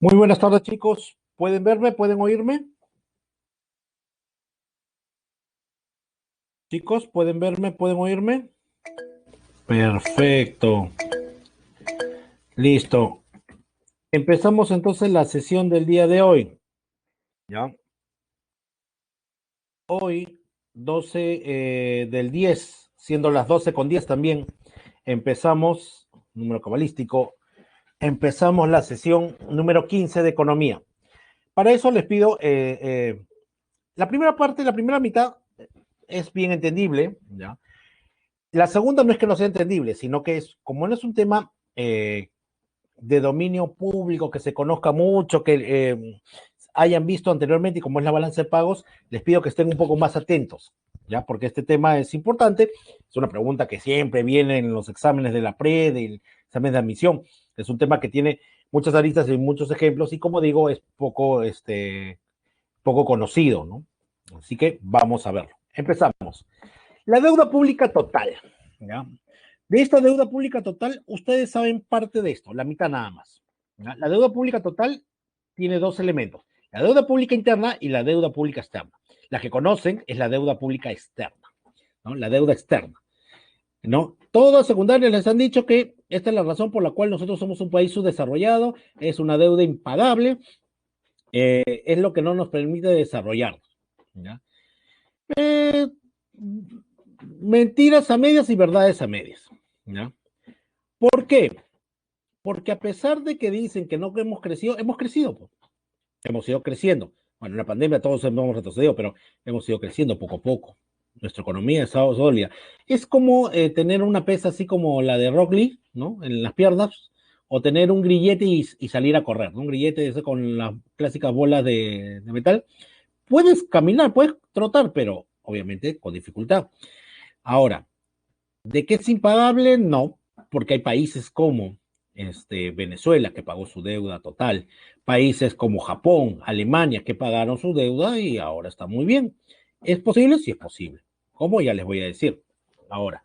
Muy buenas tardes, chicos. ¿Pueden verme? ¿Pueden oírme? Chicos, ¿pueden verme? ¿Pueden oírme? Perfecto. Listo. Empezamos entonces la sesión del día de hoy. ¿Ya? Hoy, 12 del 10, siendo las 12:10 también, empezamos, número cabalístico, empezamos la sesión número 15 de economía. Para eso les pido, la primera parte, la primera mitad es bien entendible, ¿ya? La segunda no es que no sea entendible, sino que es, como no es un tema de dominio público, que se conozca mucho, que hayan visto anteriormente, y como es la balanza de pagos, les pido que estén un poco más atentos, ¿ya? Porque este tema es importante, es una pregunta que siempre viene en los exámenes de la PRE, del examen de admisión, es un tema que tiene muchas aristas y muchos ejemplos, y como digo, es poco conocido, ¿no? Así que vamos a verlo. Empezamos. La deuda pública total, ¿ya? De esta deuda pública total, ustedes saben parte de esto, la mitad nada más, ¿ya? La deuda pública total tiene dos elementos, la deuda pública interna y la deuda pública externa. La que conocen es la deuda pública externa, ¿no? La deuda externa, ¿no? Todos secundarios les han dicho que esta es la razón por la cual nosotros somos un país subdesarrollado, es una deuda impagable, es lo que no nos permite desarrollar, ¿ya? Eh, Mentiras a medias y verdades a medias, ¿ya? ¿Por qué? Porque a pesar de que dicen que no hemos crecido, pues. Hemos ido creciendo. Bueno, en la pandemia todos hemos retrocedido, pero hemos ido creciendo poco a poco. Nuestra economía es sólida. Es como tener una pesa así como la de Rock Lee, ¿no? En las piernas, o tener un grillete y salir a correr, ¿no? Un grillete ese con las clásicas bolas de metal. Puedes caminar, puedes trotar, pero obviamente con dificultad. Ahora, ¿de qué es impagable? No, porque hay países como Venezuela, que pagó su deuda total, países como Japón, Alemania, que pagaron su deuda y ahora está muy bien. ¿Es posible? Sí es posible. ¿Cómo? Ya les voy a decir. Ahora,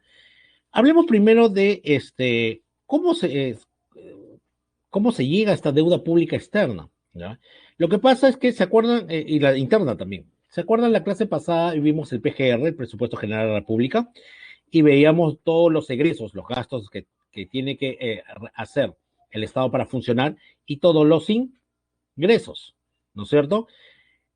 hablemos primero de cómo se llega a esta deuda pública externa, ¿ya? Lo que pasa es que se acuerdan, y la interna también, ¿se acuerdan la clase pasada y vimos el PGR, el Presupuesto General de la República? Y veíamos todos los egresos, los gastos que tiene que hacer el Estado para funcionar y todos los ingresos, ¿no es cierto?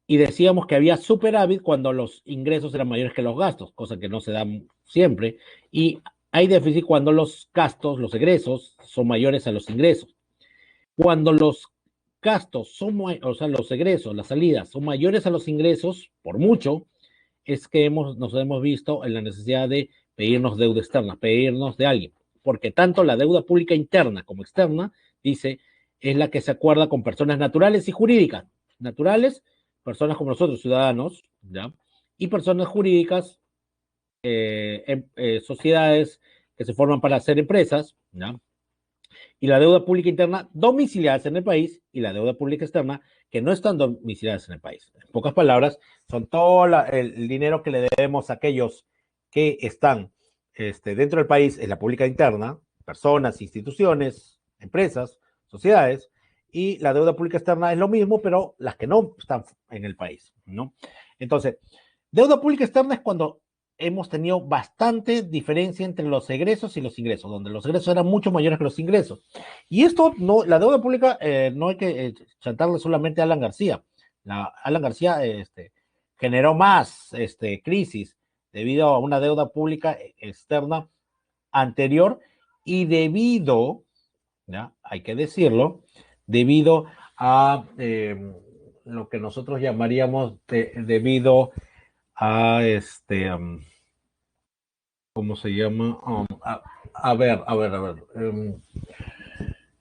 Y decíamos que había superávit cuando los ingresos eran mayores que los gastos, cosa que no se da siempre, y hay déficit cuando los gastos, los egresos, son mayores a los ingresos. Cuando los gastos son, o sea, los egresos, las salidas son mayores a los ingresos, por mucho, es que nos hemos visto en la necesidad de pedirnos deuda externa, pedirnos de alguien, porque tanto la deuda pública interna como externa, dice, es la que se acuerda con personas naturales y jurídicas. Naturales, personas como nosotros, ciudadanos, ¿ya? Y personas jurídicas, sociedades que se forman para hacer empresas, ¿ya? Y la deuda pública interna domiciliadas en el país y la deuda pública externa que no están domiciliadas en el país. En pocas palabras, son todo el dinero que le debemos a aquellos que están dentro del país, es la pública interna, personas, instituciones, empresas, sociedades, y la deuda pública externa es lo mismo, pero las que no están en el país, ¿no? Entonces, deuda pública externa es cuando hemos tenido bastante diferencia entre los egresos y los ingresos, donde los egresos eran mucho mayores que los ingresos. Y esto, no, la deuda pública, no hay que chantarle solamente a Alan García. Alan García generó más crisis debido a una deuda pública externa anterior y debido, ¿ya? Hay que decirlo, debido a lo que nosotros llamaríamos debido a ¿cómo se llama?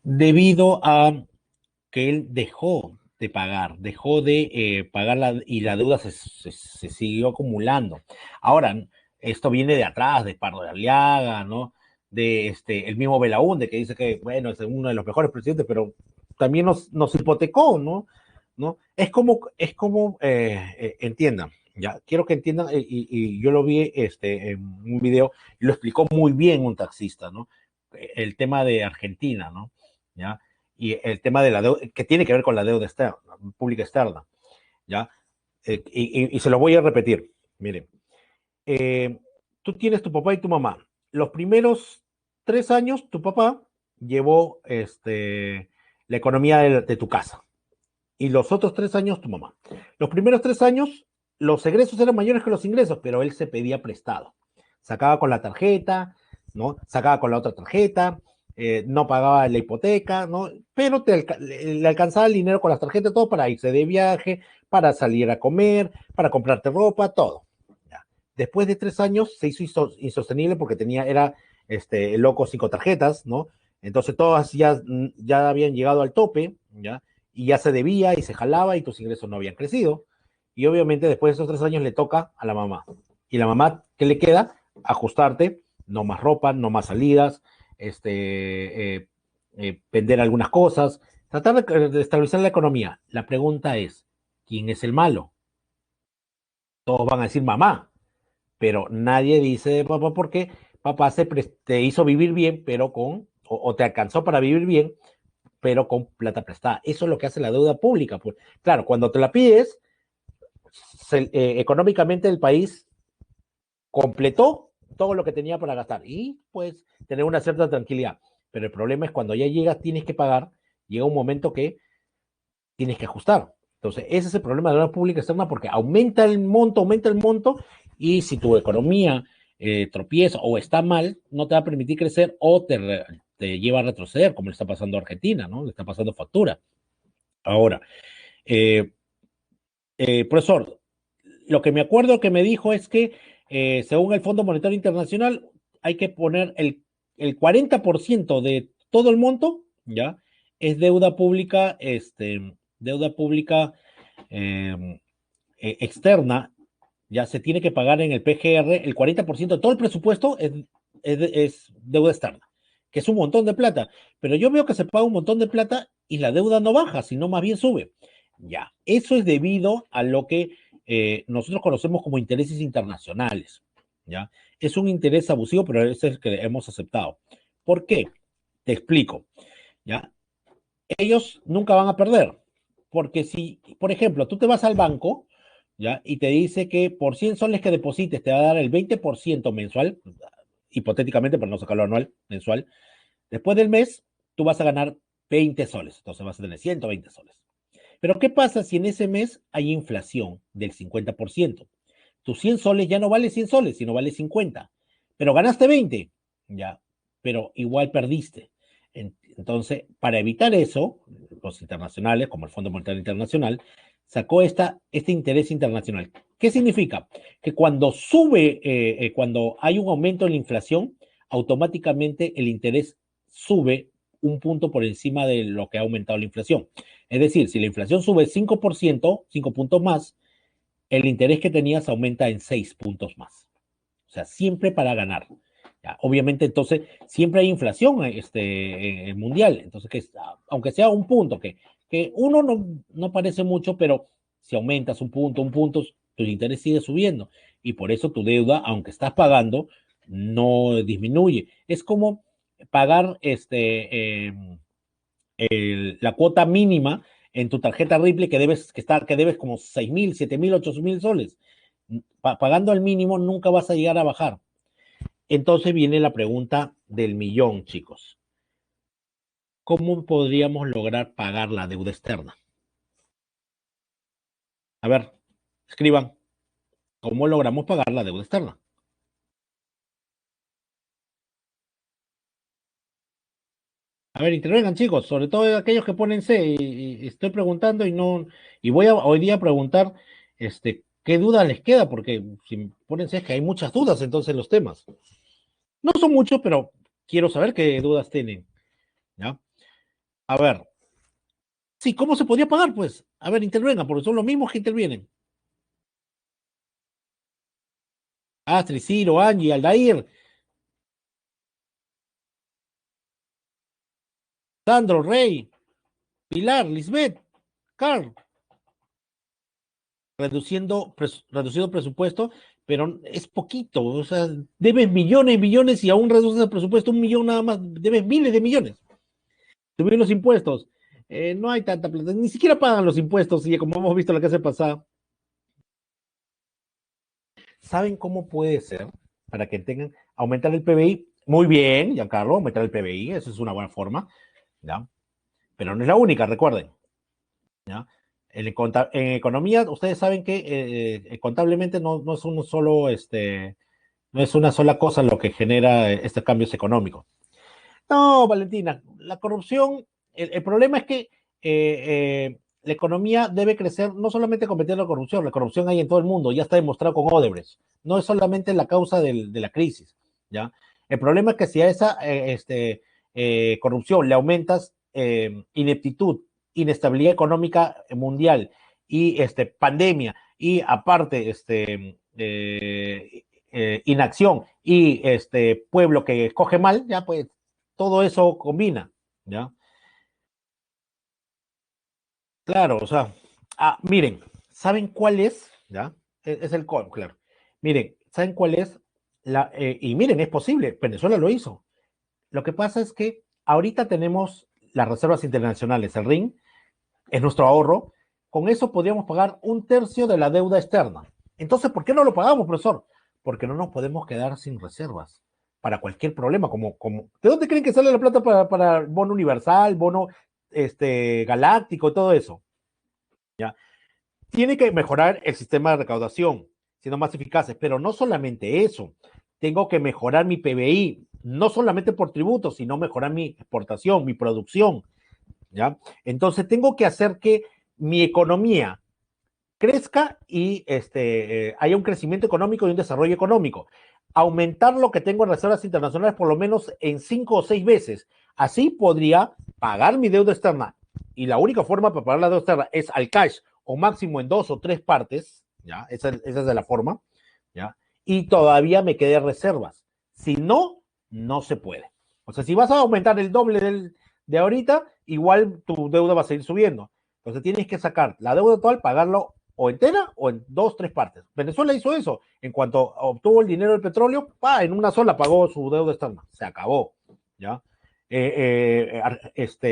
Debido a que él dejó de pagar y la deuda se siguió acumulando. Ahora, esto viene de atrás, de Pardo de Aliaga, ¿no? De el mismo Belaúnde, que dice que, bueno, es uno de los mejores presidentes, pero también nos hipotecó, ¿no? ¿No? Entiendan, ya, quiero que entiendan, y yo lo vi en un video, y lo explicó muy bien un taxista, ¿no? El tema de Argentina, ¿no? ¿Ya? y el tema de la deuda, que tiene que ver con la deuda externa, pública externa, ¿ya? Y se lo voy a repetir. Miren, eh, tú tienes tu papá y tu mamá. Los primeros 3 años, tu papá llevó la economía de tu casa. Y los otros 3 años, tu mamá. Los primeros 3 años, los egresos eran mayores que los ingresos, pero él se pedía prestado. Sacaba con la tarjeta, ¿no? Sacaba con la otra tarjeta, no pagaba la hipoteca, ¿no? Pero le alcanzaba el dinero con las tarjetas, todo para irse de viaje, para salir a comer, para comprarte ropa, todo. ¿Ya? Después de 3 años se hizo insostenible porque era el loco 5 tarjetas, ¿no? Entonces todas ya habían llegado al tope, ¿ya? Y ya se debía y se jalaba y tus ingresos no habían crecido. Y obviamente después de esos 3 años le toca a la mamá. Y la mamá, ¿qué le queda? Ajustarte, no más ropa, no más salidas, vender algunas cosas, tratar de estabilizar la economía. La pregunta es, ¿quién es el malo? Todos van a decir mamá, pero nadie dice papá porque papá te hizo vivir bien, pero o te alcanzó para vivir bien, pero con plata prestada. Eso es lo que hace la deuda pública. Pues. Claro, cuando te la pides, económicamente el país completó todo lo que tenía para gastar y pues tener una cierta tranquilidad. Pero el problema es cuando ya llegas, tienes que pagar, llega un momento que tienes que ajustar. Entonces, ese es el problema de la deuda pública externa porque aumenta el monto y si tu economía tropieza o está mal, no te va a permitir crecer o te lleva a retroceder, como le está pasando a Argentina, ¿no? Le está pasando factura. Ahora, eh, profesor, lo que me acuerdo que me dijo es que según el Fondo Monetario Internacional hay que poner el 40% de todo el monto, ¿ya? Es deuda pública, deuda pública externa, ya se tiene que pagar en el PGR, el 40% de todo el presupuesto es deuda externa, que es un montón de plata, pero yo veo que se paga un montón de plata y la deuda no baja, sino más bien sube. Ya, eso es debido a lo que nosotros conocemos como intereses internacionales, ¿ya? Es un interés abusivo, pero es el que hemos aceptado. ¿Por qué? Te explico, ¿ya? Ellos nunca van a perder, porque si, por ejemplo, tú te vas al banco, ¿ya? Y te dice que por 100 soles que deposites te va a dar el 20% mensual, hipotéticamente, para no sacarlo anual, mensual, después del mes tú vas a ganar 20 soles, entonces vas a tener 120 soles. Pero ¿qué pasa si en ese mes hay inflación del 50%? Tus 100 soles ya no vale 100 soles, sino vale 50. Pero ganaste 20, ya, pero igual perdiste. Entonces, para evitar eso, los internacionales, como el Fondo Monetario Internacional, sacó este interés internacional. ¿Qué significa? Que cuando cuando hay un aumento en la inflación, automáticamente el interés sube un punto por encima de lo que ha aumentado la inflación. Es decir, si la inflación sube 5%, 5 puntos más, el interés que tenías aumenta en 6 puntos más. O sea, siempre para ganar. Ya, obviamente, entonces, siempre hay inflación mundial. Entonces, aunque sea un punto, que uno no parece mucho, pero si aumentas un punto, tu interés sigue subiendo. Y por eso tu deuda, aunque estás pagando, no disminuye. Es como pagar la cuota mínima en tu tarjeta Ripley que debes como 6,000, 7,000, 8,000 soles. Pagando al mínimo nunca vas a llegar a bajar. Entonces viene la pregunta del millón, chicos. ¿Cómo podríamos lograr pagar la deuda externa? A ver, escriban. ¿Cómo logramos pagar la deuda externa? A ver, intervengan, chicos, sobre todo aquellos que ponen C. Y estoy preguntando y no. Y voy hoy día a preguntar qué dudas les queda, porque si ponen C es que hay muchas dudas entonces en los temas. No son muchos, pero quiero saber qué dudas tienen. ¿Ya? A ver. Sí, ¿cómo se podría pagar? Pues, a ver, intervengan, porque son los mismos que intervienen. Astrid, Ciro, Angie, Aldair, Sandro, Rey, Pilar, Lisbeth, Carl, reduciendo presupuesto, pero es poquito, o sea, debes millones y millones y aún reduces el presupuesto 1 millón nada más, debes miles de millones. Subir los impuestos. No hay tanta plata, ni siquiera pagan los impuestos, y como hemos visto la clase pasada. ¿Saben cómo puede ser para que tengan, aumentar el PBI? Muy bien, Giancarlo, aumentar el PBI, eso es una buena forma, ¿ya? Pero no es la única, recuerden, ¿ya? En economía, ustedes saben que contablemente no es uno solo, no es una sola cosa lo que genera estos cambios económicos. No, Valentina, la corrupción, el problema es que la economía debe crecer no solamente combatiendo la corrupción hay en todo el mundo, ya está demostrado con Odebrecht, no es solamente la causa de la crisis, ¿ya? El problema es que si a esa corrupción le aumentas ineptitud, inestabilidad económica mundial y pandemia y aparte inacción y pueblo que escoge mal, ya pues todo eso combina, ¿ya? Claro, o sea, miren, ¿saben cuál es? ¿Ya? Es el colmo, claro. Miren, ¿saben cuál es? Y miren, es posible, Venezuela lo hizo. Lo que pasa es que ahorita tenemos las reservas internacionales, el RIN, es nuestro ahorro, con eso podríamos pagar un tercio de la deuda externa. Entonces, ¿por qué no lo pagamos, profesor? Porque no nos podemos quedar sin reservas para cualquier problema, ¿de dónde creen que sale la plata para el bono universal, bono galáctico y todo eso? ¿Ya? Tiene que mejorar el sistema de recaudación, siendo más eficaces, pero no solamente eso, tengo que mejorar mi PBI, no solamente por tributos, sino mejorar mi exportación, mi producción, ¿ya? Entonces tengo que hacer que mi economía crezca y haya un crecimiento económico y un desarrollo económico. Aumentar lo que tengo en reservas internacionales por lo menos en 5 o 6 veces. Así podría pagar mi deuda externa. Y la única forma para pagar la deuda externa es al cash o máximo en 2 o 3 partes. ¿Ya? Esa es de la forma. ¿Ya? Y todavía me quedé reservas. Si no, no se puede. O sea, si vas a aumentar el doble de ahorita, igual tu deuda va a seguir subiendo. Entonces tienes que sacar la deuda total, pagarlo o entera o en 2, 3 partes. Venezuela hizo eso. En cuanto obtuvo el dinero del petróleo, en una sola pagó su deuda externa. Se acabó. ¿Ya?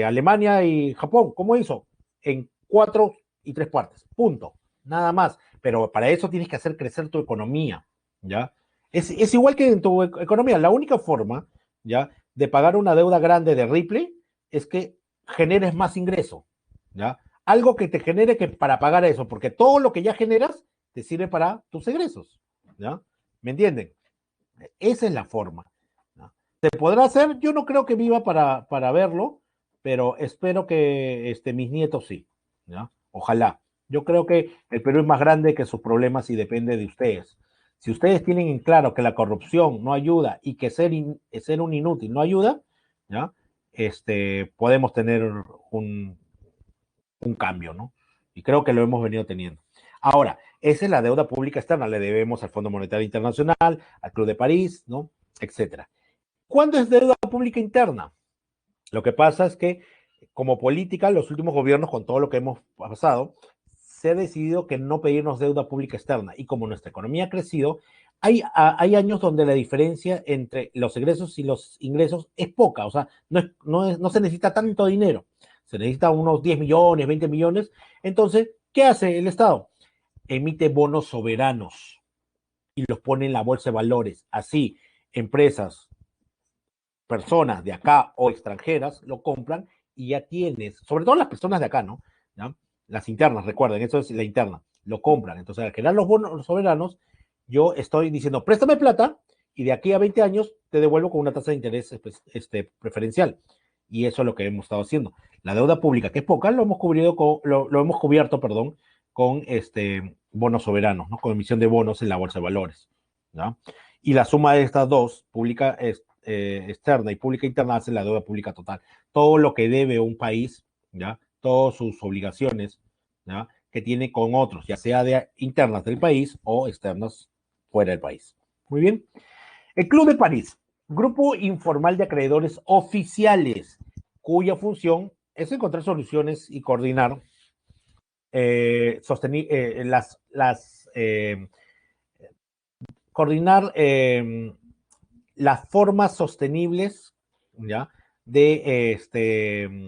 Alemania y Japón, ¿cómo hizo? En 4 y 3 partes. Punto. Nada más. Pero para eso tienes que hacer crecer tu economía. ¿Ya? Es igual que en tu economía. La única forma, ¿ya?, de pagar una deuda grande de Ripley es que generes más ingreso. ¿Ya? Algo que te genere que para pagar eso, porque todo lo que ya generas te sirve para tus egresos, ¿ya? ¿Me entienden? Esa es la forma, ¿no? ¿Se podrá hacer? Yo no creo que viva para verlo, pero espero que mis nietos sí, ¿ya? Ojalá. Yo creo que el Perú es más grande que sus problemas y depende de ustedes. Si ustedes tienen en claro que la corrupción no ayuda y que ser un inútil no ayuda, ¿ya? Podemos tener un, un cambio, ¿no? Y creo que lo hemos venido teniendo. Ahora, esa es la deuda pública externa, le debemos al Fondo Monetario Internacional, al Club de París, ¿no? Etcétera. ¿Cuándo es deuda pública interna? Lo que pasa es que, como política, los últimos gobiernos, con todo lo que hemos pasado, se ha decidido que no pedirnos deuda pública externa. Y como nuestra economía ha crecido, hay años donde la diferencia entre los egresos y los ingresos es poca, o sea, no se necesita tanto dinero, se necesita unos 10 millones, 20 millones. Entonces, ¿qué hace el Estado? Emite bonos soberanos y los pone en la bolsa de valores. Así, empresas, personas de acá o extranjeras lo compran y ya tienes, sobre todo las personas de acá, ¿no? ¿Ya? Las internas, recuerden, eso es la interna, lo compran. Entonces, al generar los bonos soberanos, yo estoy diciendo, préstame plata y de aquí a 20 años te devuelvo con una tasa de interés preferencial. Y eso es lo que hemos estado haciendo. La deuda pública, que es poca, lo hemos cubierto, perdón, con bonos soberanos, ¿no? Con emisión de bonos en la bolsa de valores. ¿Ya? Y la suma de estas dos, pública externa y pública interna, hace la deuda pública total. Todo lo que debe un país, ¿ya? Todas sus obligaciones, ¿ya?, que tiene con otros, ya sea internas del país o externas fuera del país. Muy bien. El Club de París, grupo informal de acreedores oficiales, cuya función es encontrar soluciones y coordinar coordinar las formas sostenibles, ¿ya?, de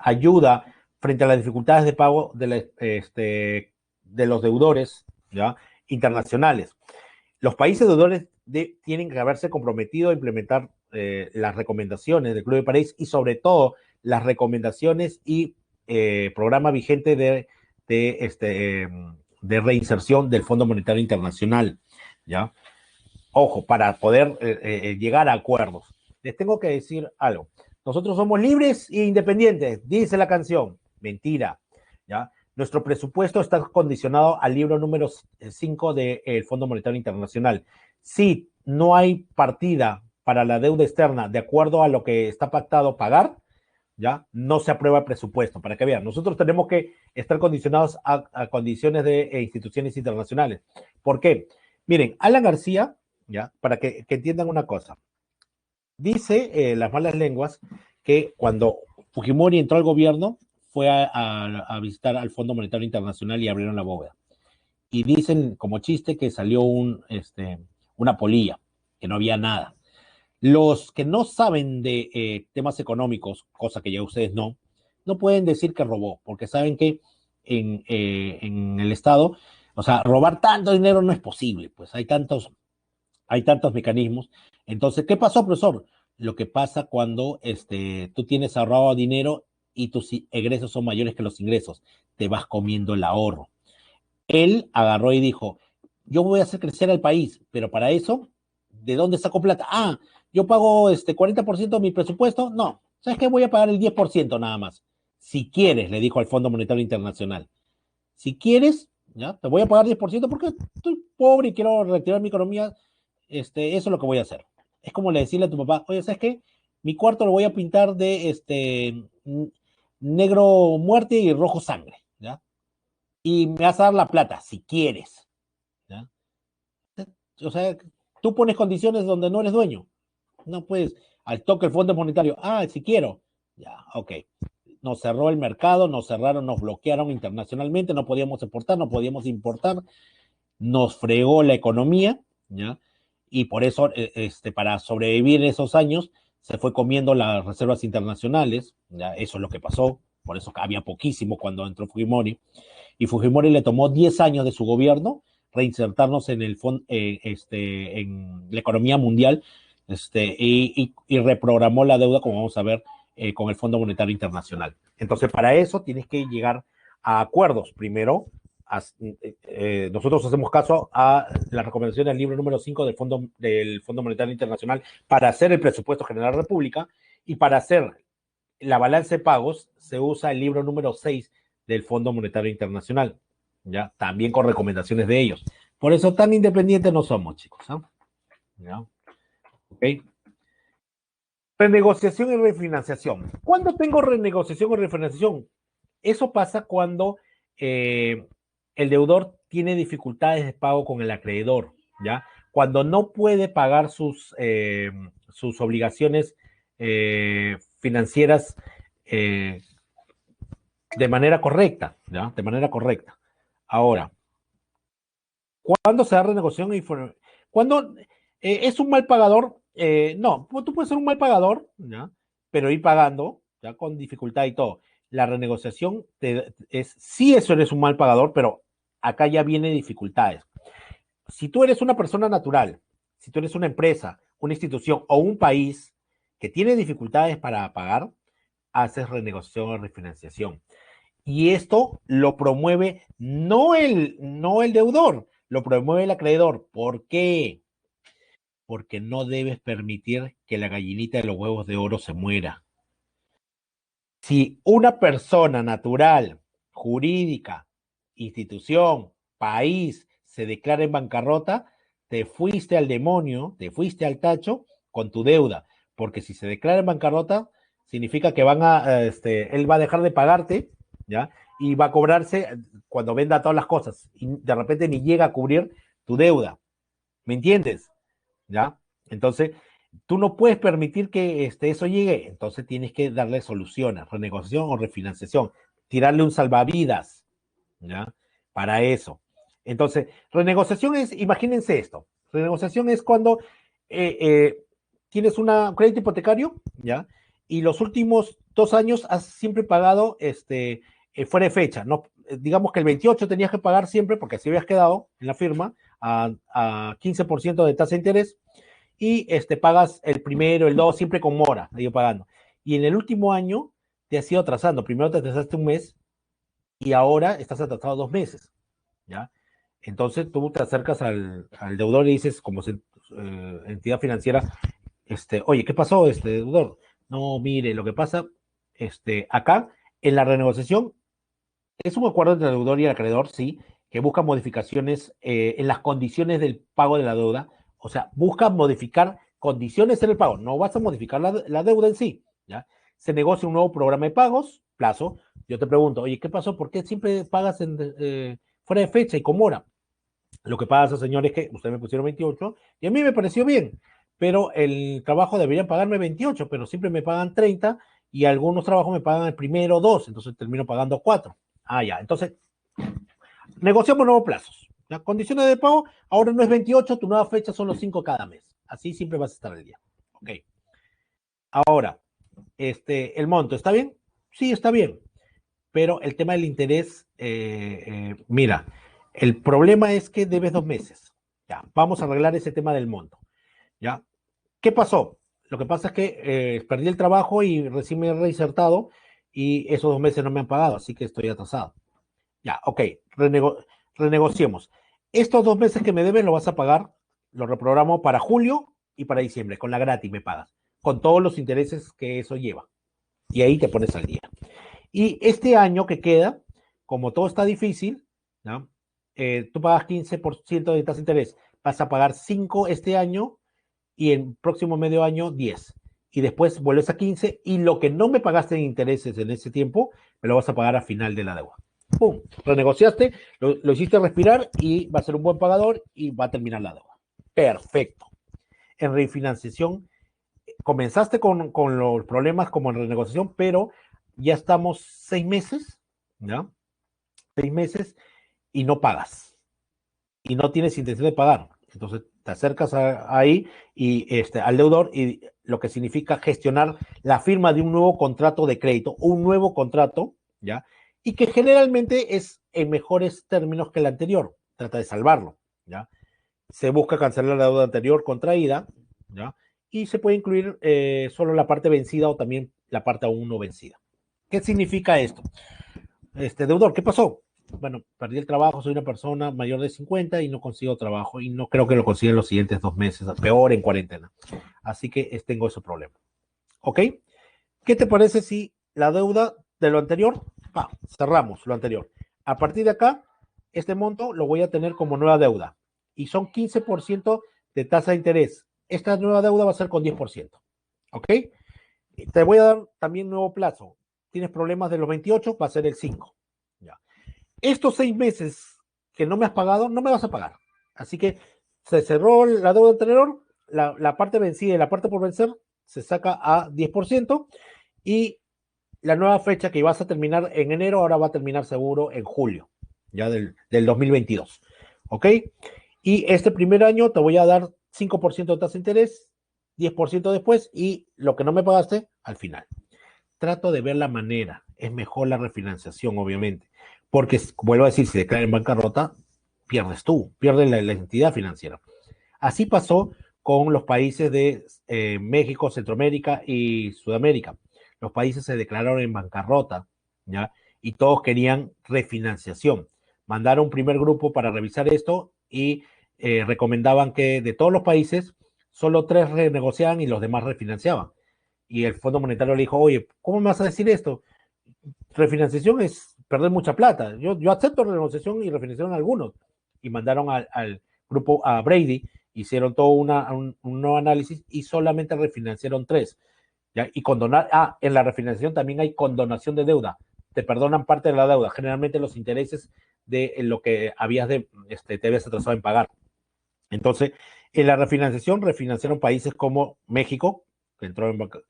ayuda frente a las dificultades de pago de los deudores, ¿ya? Internacionales. Los países deudores tienen que haberse comprometido a implementar las recomendaciones del Club de París y sobre todo las recomendaciones y programa vigente de reinserción del Fondo Monetario Internacional, ¿ya? Ojo, para poder llegar a acuerdos. Les tengo que decir algo. Nosotros somos libres e independientes, dice la canción. Mentira, ¿ya? Nuestro presupuesto está condicionado al libro número 5 del Fondo Monetario Internacional. Si no hay partida para la deuda externa de acuerdo a lo que está pactado pagar, ¿ya? No se aprueba el presupuesto, para que vean. Nosotros tenemos que estar condicionados a condiciones de instituciones internacionales. ¿Por qué? Miren, Alan García, ¿ya? Para que entiendan una cosa. Dice las malas lenguas que cuando Fujimori entró al gobierno fue a visitar al Fondo Monetario Internacional y abrieron la bóveda. Y dicen como chiste que salió una polilla, que no había nada. Los que no saben de temas económicos, cosa que ya ustedes no pueden decir que robó, porque saben que en el Estado, o sea, robar tanto dinero no es posible, pues hay tantos mecanismos. Entonces, ¿qué pasó, profesor? Lo que pasa cuando tú tienes ahorrado dinero y tus egresos son mayores que los ingresos, te vas comiendo el ahorro. Él agarró y dijo, yo voy a hacer crecer al país, pero para eso, ¿de dónde saco plata? Ah, yo pago 40% de mi presupuesto. No, ¿sabes qué? Voy a pagar el 10% nada más. Si quieres, le dijo al Fondo Monetario Internacional, si quieres, ya, te voy a pagar 10% porque estoy pobre y quiero reactivar mi economía, eso es lo que voy a hacer. Es como le decirle a tu papá, oye, ¿sabes qué? Mi cuarto lo voy a pintar de negro muerte y rojo sangre, ¿ya? Y me vas a dar la plata, si quieres, ¿ya? O sea, tú pones condiciones donde no eres dueño. No puedes, al toque el Fondo Monetario, si quiero, ya, ok. Nos cerró el mercado, nos cerraron, nos bloquearon internacionalmente, no podíamos exportar, no podíamos importar, nos fregó la economía, ¿ya? Y por eso, para sobrevivir esos años, se fue comiendo las reservas internacionales, ¿ya? Eso es lo que pasó, por eso había poquísimo cuando entró Fujimori, y Fujimori le tomó 10 años de su gobierno reinsertarnos en la economía mundial y reprogramó la deuda, como vamos a ver, con el Fondo Monetario Internacional. Entonces, para eso tienes que llegar a acuerdos. Primero, nosotros hacemos caso a la recomendación del libro número 5 del Fondo Monetario Internacional para hacer el presupuesto general de la República, y para hacer la balanza de pagos se usa el libro número 6 del Fondo Monetario Internacional, ¿ya? También con recomendaciones de ellos. Por eso tan independientes no somos, chicos, ¿no? ¿Ya? ¿Ok? Renegociación y refinanciación. ¿Cuándo tengo renegociación o refinanciación? Eso pasa cuando el deudor tiene dificultades de pago con el acreedor, ¿ya? Cuando no puede pagar sus obligaciones financieras eh, de manera correcta, ¿ya? De manera correcta. Ahora, ¿cuándo se da renegociación? Cuando es un mal pagador, no, tú puedes ser un mal pagador, ¿ya? Pero ir pagando, ya con dificultad y todo. La renegociación sí, eso eres un mal pagador, pero acá ya viene dificultades. Si tú eres una persona natural, si tú eres una empresa, una institución o un país que tiene dificultades para pagar, haces renegociación o refinanciación. Y esto lo promueve no el deudor, lo promueve el acreedor. ¿Por qué? Porque no debes permitir que la gallinita de los huevos de oro se muera. Si una persona natural, jurídica, institución, país, se declara en bancarrota, te fuiste al demonio, te fuiste al tacho con tu deuda. Porque si se declara en bancarrota, significa que él va a dejar de pagarte, ¿ya? Y va a cobrarse cuando venda todas las cosas. Y de repente ni llega a cubrir tu deuda. ¿Me entiendes? ¿Ya? Entonces, tú no puedes permitir que eso llegue, entonces tienes que darle soluciones, renegociación o refinanciación, tirarle un salvavidas, ¿ya? Para eso. Entonces, renegociación es, imagínense esto, renegociación es cuando eh, eh, tienes un crédito hipotecario, ¿ya? Y los últimos 2 años has siempre pagado fuera de fecha, ¿no? Digamos que el 28 tenías que pagar siempre, porque así habías quedado en la firma, a 15% de tasa de interés, y pagas el primero, el 2, siempre con mora, ahí pagando. Y en el último año te has ido atrasando. Primero te atrasaste un mes y ahora estás atrasado 2 meses, ¿ya? Entonces tú te acercas al deudor y dices, como entidad financiera, oye, ¿qué pasó, deudor? No, mire, lo que pasa, acá, en la renegociación, es un acuerdo entre el deudor y el acreedor, sí, que busca modificaciones en las condiciones del pago de la deuda. O sea, busca modificar condiciones en el pago. No vas a modificar la deuda en sí, ¿ya? Se negocia un nuevo programa de pagos, plazo. Yo te pregunto, oye, ¿qué pasó? ¿Por qué siempre pagas fuera de fecha y con mora? Lo que pasa, señor, es que ustedes me pusieron 28 y a mí me pareció bien, pero el trabajo deberían pagarme 28, pero siempre me pagan 30 y algunos trabajos me pagan el primero 2, entonces termino pagando 4. Ah, ya, entonces negociamos nuevos plazos. Las condiciones de pago ahora no es 28, tu nueva fecha son los 5 cada mes. Así siempre vas a estar al día. Ok. Ahora, el monto, ¿está bien? Sí, está bien. Pero el tema del interés, mira, el problema es que debes 2 meses. Ya, vamos a arreglar ese tema del monto. ¿Ya? ¿Qué pasó? Lo que pasa es que perdí el trabajo y recién me he reinsertado y esos 2 meses no me han pagado, así que estoy atrasado. Ya, ok, renegociemos. Estos 2 meses que me debes lo vas a pagar, lo reprogramo para julio y para diciembre, con la gratis me pagas, con todos los intereses que eso lleva. Y ahí te pones al día. Y este año que queda, como todo está difícil, ¿no? Tú pagas 15% de tasa de interés, vas a pagar 5 este año y el próximo medio año 10. Y después vuelves a 15 y lo que no me pagaste en intereses en ese tiempo, me lo vas a pagar a final de la deuda. ¡Pum! Renegociaste, lo hiciste respirar y va a ser un buen pagador y va a terminar la deuda. Perfecto. En refinanciación, comenzaste con los problemas como en renegociación, pero ya estamos 6 meses, ¿ya? 6 meses y no pagas. Y no tienes intención de pagar. Entonces te acercas ahí y al deudor y lo que significa gestionar la firma de un nuevo contrato de crédito, un nuevo contrato, ¿ya? Y que generalmente es en mejores términos que el anterior. Trata de salvarlo, ¿ya? Se busca cancelar la deuda anterior contraída, ¿ya? Y se puede incluir solo la parte vencida o también la parte aún no vencida. ¿Qué significa esto? Deudor, ¿qué pasó? Bueno, perdí el trabajo, soy una persona mayor de 50 y no consigo trabajo y no creo que lo consiga en los siguientes 2 meses, peor en cuarentena. Así que tengo ese problema. ¿Ok? ¿Qué te parece si la deuda de lo anterior, cerramos lo anterior? A partir de acá, este monto lo voy a tener como nueva deuda y son 15% de tasa de interés. Esta nueva deuda va a ser con 10%. ¿Ok? Te voy a dar también nuevo plazo. Tienes problemas de los 28, va a ser el 5. Ya. Estos 6 meses que no me has pagado, no me vas a pagar. Así que se cerró la deuda anterior, la parte vencida y la parte por vencer se saca a 10% y la nueva fecha que ibas a terminar en enero, ahora va a terminar seguro en julio, ya del 2022. ¿Ok? Y este primer año te voy a dar 5% de tasa de interés, 10% después y lo que no me pagaste al final. Trato de ver la manera. Es mejor la refinanciación, obviamente. Porque, vuelvo a decir, si declaran en bancarrota, pierdes tú, pierdes la entidad financiera. Así pasó con los países de México, Centroamérica y Sudamérica. Los países se declararon en bancarrota, ¿ya? Y todos querían refinanciación. Mandaron un primer grupo para revisar esto y recomendaban que de todos los países, solo 3 renegociaban y los demás refinanciaban. Y el Fondo Monetario le dijo, oye, ¿cómo me vas a decir esto? Refinanciación es perder mucha plata. Yo acepto renegociación y refinanciaron algunos. Y mandaron al grupo, a Brady, hicieron todo un nuevo análisis y solamente refinanciaron 3. ¿Ya? Y condonar, en la refinanciación también hay condonación de deuda. Te perdonan parte de la deuda, generalmente los intereses de lo que te habías atrasado en pagar. Entonces, en la refinanciación, refinanciaron países como México, que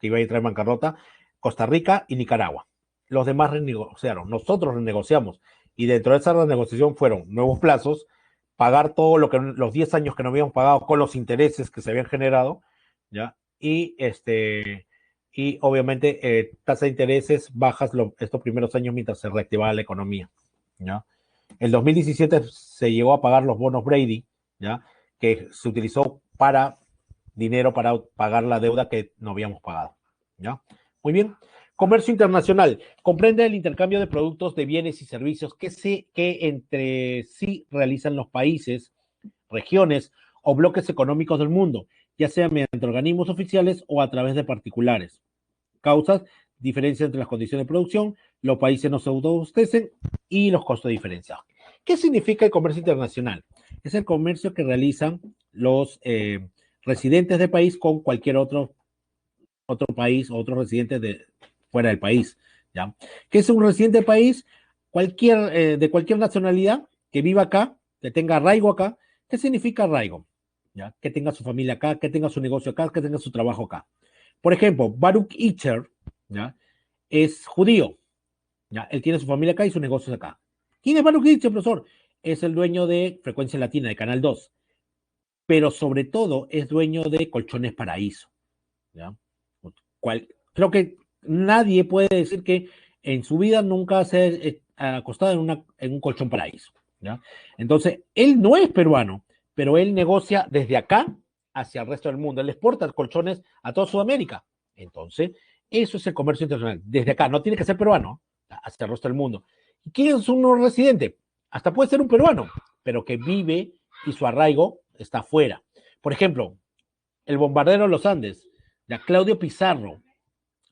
iba a entrar en bancarrota, Costa Rica y Nicaragua. Los demás renegociaron, nosotros renegociamos. Y dentro de esa renegociación fueron nuevos plazos, pagar todo lo que los 10 años que no habíamos pagado con los intereses que se habían generado, ¿ya? y obviamente tasa de intereses bajas estos primeros años mientras se reactivaba la economía, ¿ya? El 2017 se llegó a pagar los bonos Brady, ¿ya? Que se utilizó para dinero para pagar la deuda que no habíamos pagado, ¿ya? Muy bien. Comercio internacional comprende el intercambio de productos, de bienes y servicios que entre sí realizan los países, regiones o bloques económicos del mundo, ya sea mediante organismos oficiales o a través de particulares. Causas: diferencia entre las condiciones de producción, los países no se autoabastecen y los costos diferenciados. ¿Qué significa el comercio internacional? Es el comercio que realizan los residentes del país con cualquier otro país o otros residentes de fuera del país, ¿ya? ¿Qué es un residente del país? De cualquier nacionalidad que viva acá, que tenga arraigo acá. ¿Qué significa arraigo? ¿Ya? Que tenga su familia acá, que tenga su negocio acá, que tenga su trabajo acá. Por ejemplo, Baruch Itcher, ¿ya? Es judío, ¿ya? Él tiene su familia acá y sus negocios acá. ¿Quién es Baruch Itcher, profesor? Es el dueño de Frecuencia Latina, de Canal 2, pero sobre todo es dueño de Colchones Paraíso, ¿ya? Creo que nadie puede decir que en su vida nunca se ha acostado en un colchón paraíso, ¿ya? Entonces, él no es peruano, pero él negocia desde acá hacia el resto del mundo. Él exporta colchones a toda Sudamérica. Entonces, eso es el comercio internacional. Desde acá, no tiene que ser peruano, hacia el resto del mundo. ¿Y quién es un residente? Hasta puede ser un peruano, pero que vive y su arraigo está afuera. Por ejemplo, el bombardero de los Andes, ya Claudio Pizarro,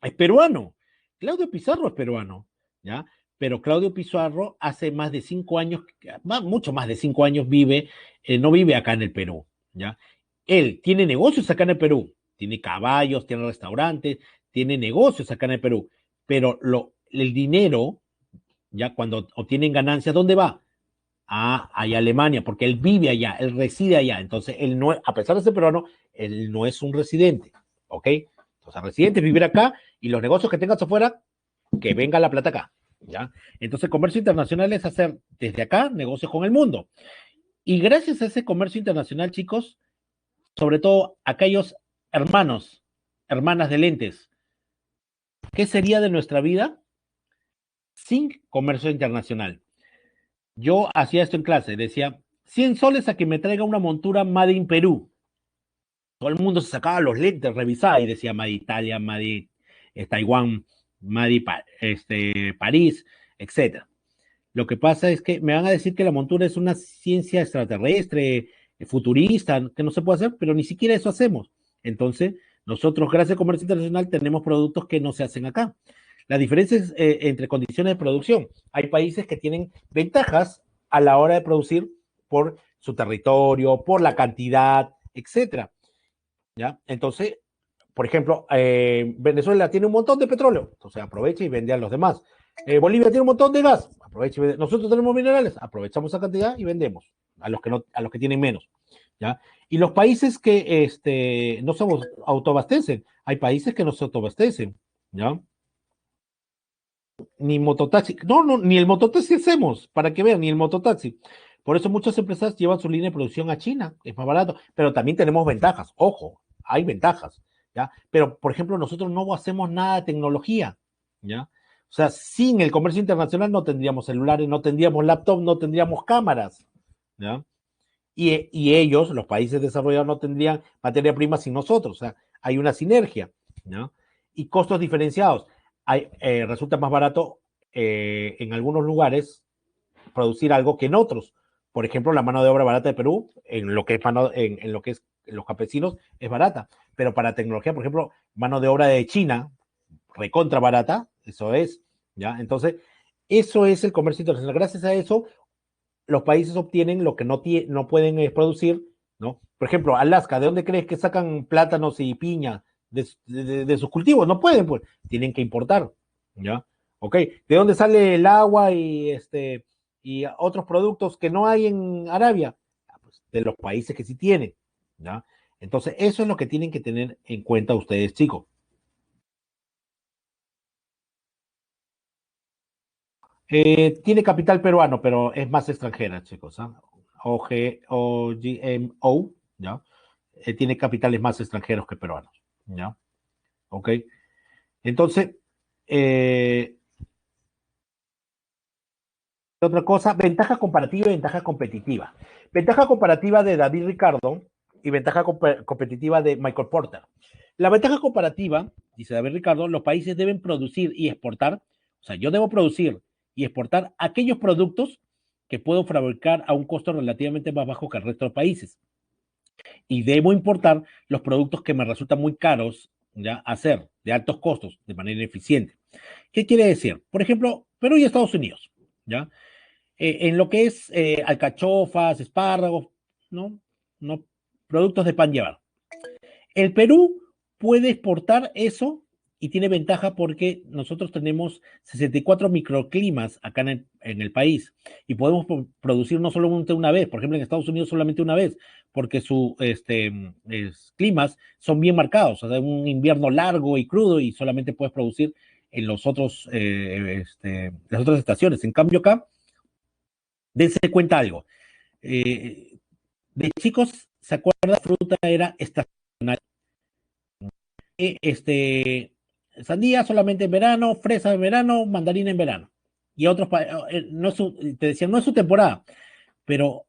es peruano. Claudio Pizarro es peruano, ¿ya? Pero Claudio Pizarro hace más de 5 años, mucho más de 5 años no vive acá en el Perú, ¿ya? Él tiene negocios acá en el Perú, tiene caballos, tiene restaurantes, tiene negocios acá en el Perú, pero el dinero, ya cuando obtienen ganancias, ¿dónde va? Allá a Alemania, porque él vive allá, él reside allá. Entonces, él no, a pesar de ser peruano, él no es un residente, ¿ok? Entonces, residente es vivir acá y los negocios que tengas afuera, que venga la plata acá, ¿ya? Entonces, comercio internacional es hacer desde acá negocios con el mundo. Y gracias a ese comercio internacional, chicos, sobre todo aquellos hermanos, hermanas de lentes, ¿qué sería de nuestra vida sin comercio internacional? Yo hacía esto en clase, decía, 100 soles a que me traiga una montura Made in Perú. Todo el mundo se sacaba los lentes, revisaba y decía Made Italia, Made Taiwán, Made París, etc. Lo que pasa es que me van a decir que la montura es una ciencia extraterrestre, futurista, que no se puede hacer, pero ni siquiera eso hacemos. Entonces, nosotros, gracias al comercio internacional, tenemos productos que no se hacen acá. La diferencia es entre condiciones de producción. Hay países que tienen ventajas a la hora de producir por su territorio, por la cantidad, etcétera. ¿Ya? Entonces, por ejemplo, Venezuela tiene un montón de petróleo, entonces aprovecha y vende a los demás. Bolivia tiene un montón de gas, aprovecha y vende. Nosotros tenemos minerales, aprovechamos esa cantidad y vendemos a los que no, a los que tienen menos. ¿Ya? Y los países que no se autoabastecen, hay países que no se autoabastecen, ¿ya? Ni mototaxi, no, ni el mototaxi hacemos, para que vean, ni el mototaxi. Por eso muchas empresas llevan su línea de producción a China, es más barato, pero también tenemos ventajas, ojo, hay ventajas, ¿ya? Pero, por ejemplo, nosotros no hacemos nada de tecnología, ¿ya? O sea, sin el comercio internacional no tendríamos celulares, no tendríamos laptop, no tendríamos cámaras, ¿ya? Y ellos, los países desarrollados, no tendrían materia prima sin nosotros, o sea, hay una sinergia, ¿no? Y costos diferenciados. Resulta más barato en algunos lugares producir algo que en otros. Por ejemplo, la mano de obra barata de Perú, en lo que es en lo que es los campesinos, es barata. Pero para tecnología, por ejemplo, mano de obra de China, recontra barata, eso es, ¿ya? Entonces, eso es el comercio internacional. Gracias a eso, los países obtienen lo que no pueden producir, ¿no? Por ejemplo, Alaska, ¿de dónde crees que sacan plátanos y piña de sus cultivos? No pueden, pues, tienen que importar, ¿ya? Ok, ¿de dónde sale el agua y otros productos que no hay en Arabia? Pues, de los países que sí tienen, ¿ya? Entonces, eso es lo que tienen que tener en cuenta ustedes, chicos. Tiene capital peruano, pero es más extranjera, chicos. ¿Ah? OGMO, ¿ya? Tiene capitales más extranjeros que peruanos. ¿ya? ¿Ok? Entonces, eh, otra cosa, ventaja comparativa y ventaja competitiva. Ventaja comparativa de David Ricardo y ventaja competitiva de Michael Porter. La ventaja comparativa, dice David Ricardo, los países deben producir y exportar, o sea, yo debo producir y exportar aquellos productos que puedo fabricar a un costo relativamente más bajo que el resto de los países. Y debo importar los productos que me resultan muy caros ya hacer, de altos costos, de manera eficiente. ¿Qué quiere decir? Por ejemplo, Perú y Estados Unidos, ¿ya? En lo que es alcachofas, espárragos, ¿no? ¿no? Productos de pan llevar. El Perú puede exportar eso y tiene ventaja porque nosotros tenemos 64 microclimas acá en el país y podemos producir no solamente una vez, por ejemplo en Estados Unidos solamente una vez, porque sus climas son bien marcados, o sea, un invierno largo y crudo y solamente puedes producir en los otros, las otras estaciones. En cambio acá, dense cuenta algo. Eh, de chicos, ¿se acuerda? Fruta era estacional. Sandía solamente en verano, fresa en verano, mandarina en verano. Y otros, no es te decían, no es su temporada, pero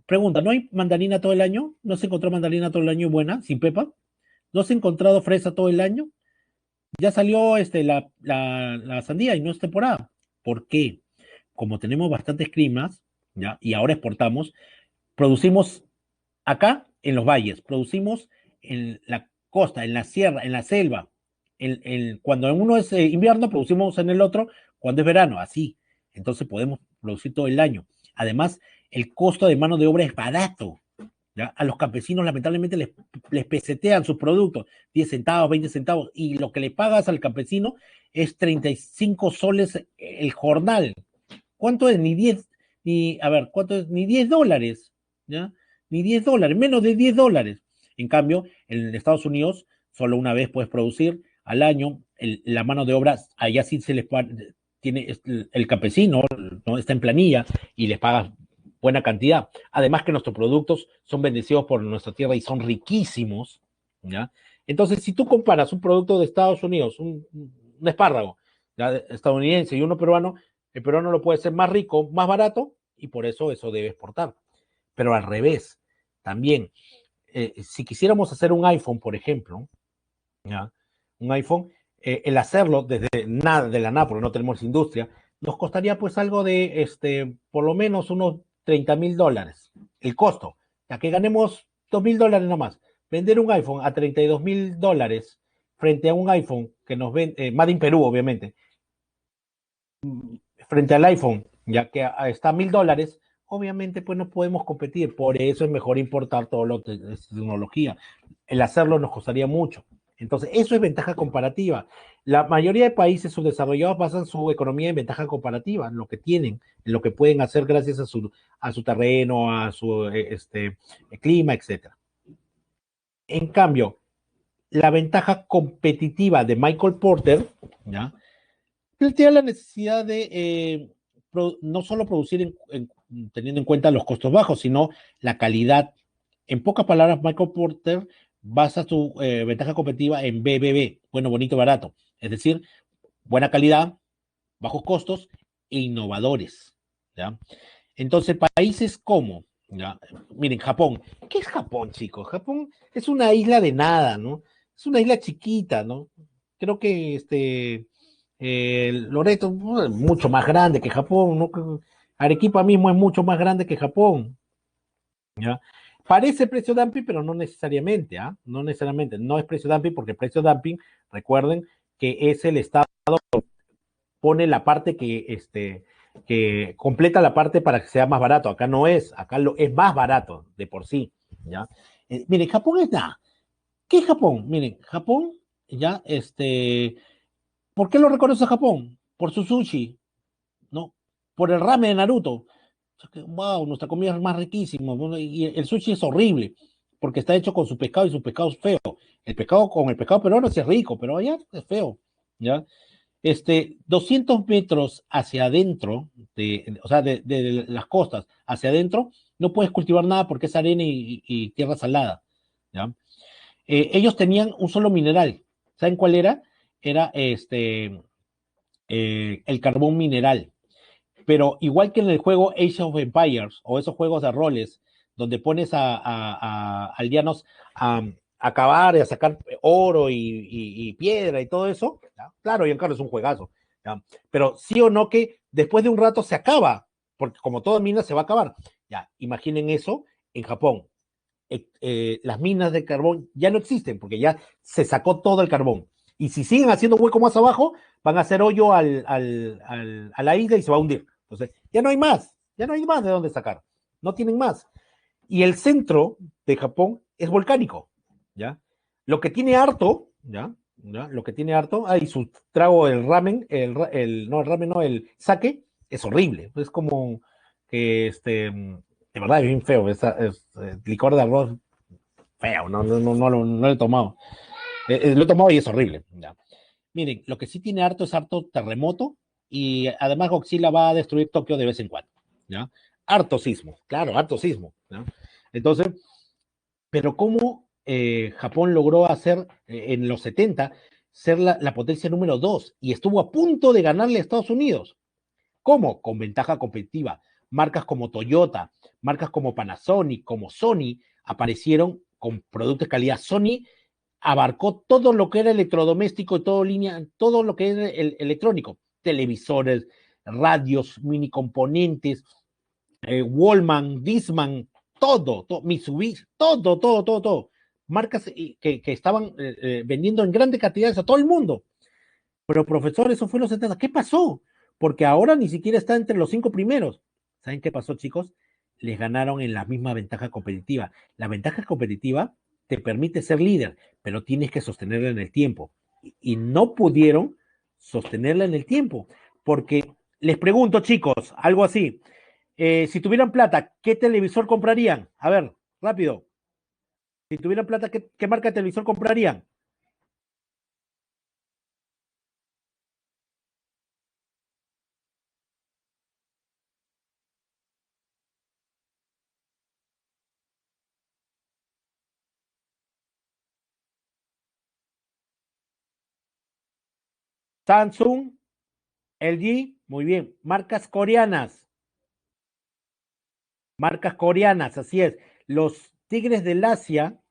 pregunta, ¿no hay mandarina todo el año? ¿No se encontró mandarina todo el año buena, sin pepa? ¿No se ha encontrado fresa todo el año? Ya salió la sandía y no es temporada. ¿Por qué? Como tenemos bastantes climas, ¿ya? Y ahora exportamos, producimos acá en los valles, producimos en la costa, en la sierra, en la selva. Cuando en uno es invierno, producimos en el otro cuando es verano, así. Entonces podemos producir todo el año. Además, el costo de mano de obra es barato. ¿Ya? A los campesinos lamentablemente les pesetean sus productos, 10 centavos, 20 centavos, y lo que le pagas al campesino es 35 soles el jornal. ¿Cuánto es? Ni 10, a ver, ¿cuánto es? Ni $10, ¿ya? Ni $10, menos de $10. En cambio, en Estados Unidos, solo una vez puedes producir al año, la mano de obra, allá sí se les tiene el campesino, ¿no? Está en planilla y les pagas buena cantidad. Además que nuestros productos son bendecidos por nuestra tierra y son riquísimos, ¿ya? Entonces, si tú comparas un producto de Estados Unidos, un espárrago, ¿ya? Estadounidense y uno peruano, el peruano lo puede ser más rico, más barato, y por eso debe exportar. Pero al revés, también, si quisiéramos hacer un iPhone, por ejemplo, ¿ya? Un iPhone, el hacerlo desde nada, de la nada, porque no tenemos industria, nos costaría pues algo de, por lo menos unos $30,000. El costo, ya que ganemos $2,000 nomás. Vender un iPhone a $32,000 frente a un iPhone que nos vende, Made in Perú, obviamente, frente al iPhone, ya que está a $1,000, obviamente pues no podemos competir. Por eso es mejor importar todo lo de tecnología. El hacerlo nos costaría mucho. Entonces, eso es ventaja comparativa. La mayoría de países subdesarrollados basan su economía en ventaja comparativa, en lo que tienen, en lo que pueden hacer gracias a su terreno, a su clima, etc. En cambio, la ventaja competitiva de Michael Porter, ¿ya? Plantea la necesidad de no solo producir teniendo en cuenta los costos bajos, sino la calidad. En pocas palabras, Michael Porter basa su ventaja competitiva en BBB, bueno, bonito, barato. Es decir, buena calidad, bajos costos e innovadores. ¿Ya? Entonces, países como, ¿ya? Miren, Japón. ¿Qué es Japón, chicos? Japón es una isla de nada, ¿no? Es una isla chiquita, ¿no? Creo que Loreto es mucho más grande que Japón, ¿no? Arequipa mismo es mucho más grande que Japón, ¿ya? Parece precio dumping, pero no necesariamente, ¿ah? No necesariamente, no es precio dumping, porque precio dumping, recuerden que es el Estado pone la parte que completa la parte para que sea más barato. Acá no es, acá es más barato de por sí, ¿ya? Miren, Japón es nada. ¿Qué es Japón? Miren, Japón, ya, ¿por qué lo reconoce Japón? Por su sushi, ¿no? Por el ramen de Naruto. Wow, nuestra comida es más riquísima. Bueno, y el sushi es horrible, porque está hecho con su pescado y su pescado es feo. El pescado con el pescado peruano sí es rico, pero allá es feo, ¿ya? 200 metros hacia adentro, o sea, de las costas hacia adentro, no puedes cultivar nada porque es arena y tierra salada, ¿ya? ellos tenían un solo mineral. ¿Saben cuál era? Era el carbón mineral. Pero igual que en el juego Age of Empires o esos juegos de roles, donde pones a aldeanos a cavar y a sacar oro y piedra y todo eso, ¿ya? Claro, Giancarlo es un juegazo, ¿ya? Pero sí o no que después de un rato se acaba, porque como toda mina se va a acabar. Ya, imaginen eso en Japón. Las minas de carbón ya no existen porque ya se sacó todo el carbón. Y si siguen haciendo hueco más abajo, van a hacer hoyo a la isla y se va a hundir. Entonces, ya no hay más de dónde sacar. No tienen más. Y el centro de Japón es volcánico, ¿ya? Lo que tiene harto, ¿ya? ¿Ya? Lo que tiene harto, y su trago, el ramen, no, el ramen no, el sake, es horrible. Es como que, de verdad, es bien feo. Es licor de arroz feo, no lo he tomado. Lo he tomado y es horrible. ¿Ya? Miren, lo que sí tiene harto es harto terremoto y además Godzilla va a destruir Tokio de vez en cuando. ¿Ya? Harto sismo, claro, harto sismo. ¿Ya? Entonces, pero ¿cómo Japón logró hacer en los 70 ser la potencia número 2 y estuvo a punto de ganarle a Estados Unidos? ¿Cómo? Con ventaja competitiva. Marcas como Toyota, marcas como Panasonic, como Sony, aparecieron con productos de calidad. Sony abarcó todo lo que era electrodoméstico, todo lo que era el electrónico, televisores, radios, mini componentes, Wallman, Disman, todo, Mitsubishi, todo. Marcas que estaban vendiendo en grandes cantidades a todo el mundo. Pero profesor, eso fue en los 70. ¿Qué pasó? Porque ahora ni siquiera está entre los 5 primeros. ¿Saben qué pasó, chicos? Les ganaron en la misma ventaja competitiva. La ventaja competitiva te permite ser líder, pero tienes que sostenerla en el tiempo. Y no pudieron sostenerla en el tiempo. Porque les pregunto, chicos, algo así. Si tuvieran plata, ¿qué televisor comprarían? A ver, rápido. Si tuvieran plata, ¿qué marca de televisor comprarían? Samsung, LG, muy bien. Marcas coreanas, así es. Los Tigres del Asia,